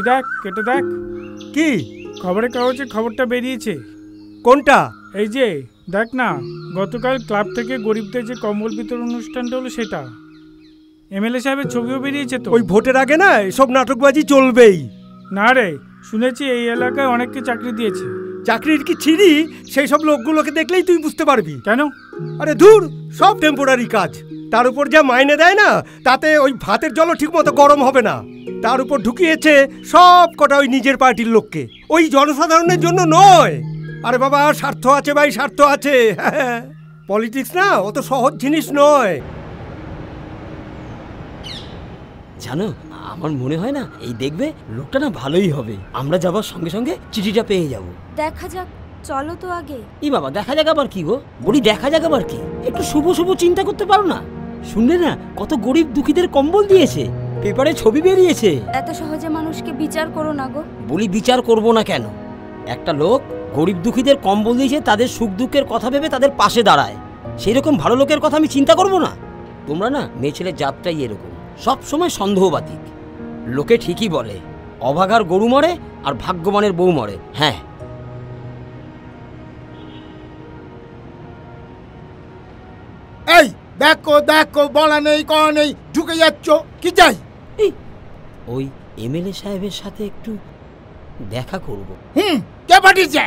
এই দেখ কেটে দেখ। কি খবরের কাগজে খবরটা বেরিয়েছে। কোনটা? এই যে দেখ না, গতকাল ক্লাব থেকে গরিবদের যে কম্বল বিতরণ অনুষ্ঠানটা হলো সেটা। এমএলএ সাহেবের ছবিও বেরিয়েছে তো। ওই ভোটের আগে না এসব নাটকবাজি চলবেই। না রে, শুনেছি এই এলাকায় অনেককে চাকরি দিয়েছে। চাকরির কি ছিঁড়ি সেই সব লোকগুলোকে দেখলেই তুই বুঝতে পারবি। কেন? আরে ধুর, সব টেম্পোরারি কাজ। তার উপর যা মাইনে দেয় না, তাতে ওই ভাতের জলও ঠিক মতো গরম হবে না। তার উপর ঢুকিয়েছে সব কটা ওই নিজের পার্টির লোককে, ওই জনসাধারণের জন্য নয়। আরে বাবা, স্বার্থ আছে ভাই, স্বার্থ আছে। পলিটিক্স না অত সহজ জিনিস নয়। জানো, আমার মনে হয় না এই দেখবে লোকটা না ভালোই হবে। আমরা যাবার সঙ্গে সঙ্গে চিঠিটা পেয়ে যাব। দেখা যাক, চলো তো আগে। ই বাবা, দেখা যাক আবার কি গো? বলি দেখা যাক আবার কি? একটু শুভ শুভ চিন্তা করতে পারো না? শুনলে না কত গরিব দুঃখীদের কম্বল দিয়েছে, পেপারে ছবি বেরিয়েছে। এত সহজে মানুষকে বিচার করো না গো। বলি বিচার করব না কেন? একটা লোক গরিব দুঃখীদের কম্বল দিয়েছে, তাদের সুখ দুঃখের কথা ভেবে তাদের পাশে দাঁড়ায়। সেই রকম ভালো লোকের কথা আমি চিন্তা করব না? তোমরা না মেয়ে ছেলের জাতটাই এরকম, সব সময় সন্দেহবাতিক। লোকে ঠিকই বলে অভাগার গরু মরে আর ভাগ্যবানের বউ মরে। হ্যাঁ, এই দেখো দেখো, বলা নেই কওয়া নেই, ঢুকে যাচ্ছ। কি চাই? ওই এমএলএ সাহেবের সাথে একটু দেখা করব। কে পাঠিয়েছে?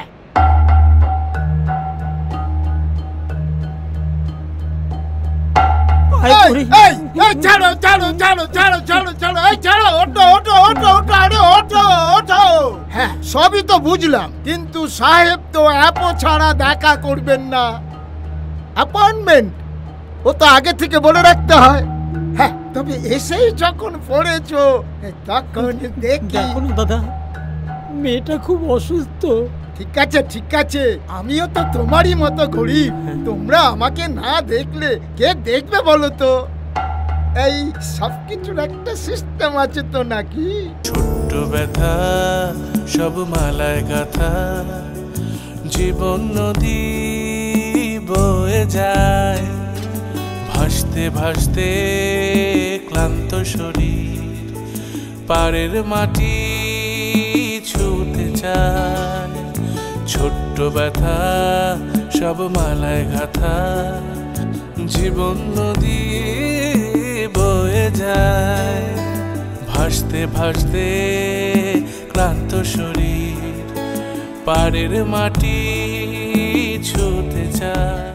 ছাড়ো ছাড়ো ছাড়ো ছাড়ো ছাড়ো ছাড়ো, এই ছাড়ো, ওঠো ওঠো ওঠো ওঠো, আরে ওঠো ওঠো। হ্যাঁ, সবই তো বুঝলাম, কিন্তু সাহেব তো অ্যাপো ছাড়া দেখা করবেন না। অ্যাপয়েন্টমেন্ট ও তো আগে থেকে বলে রাখতে হয়। হ্যাঁ, তবে এসেই যখন পড়েছো তখন দেখি। দেখো না দাদা, মেয়েটা খুব অসুস্থ। ঠিক আছে ঠিক আছে, আমিও তো তোমারই মতো গরিব। তোমরা আমাকে না দেখলে কে দেখবে বলো তো? এই সবকিছুর একটা সিস্টেম আছে তো নাকি? ছোট্ট ব্যথা সব মালায় গাথা, জীবন নদী বয়ে যায়, ভাসতে ভাসতে ক্লান্ত শরীর পাড়ের মাটি ছুঁতে চায়। ছোট্ট ব্যথা সব মালায় গাথা, জীবন নদী বয়ে যায়, ভাসতে ভাসতে ক্লান্ত শরীর পাড়ের মাটি ছুঁতে চায়।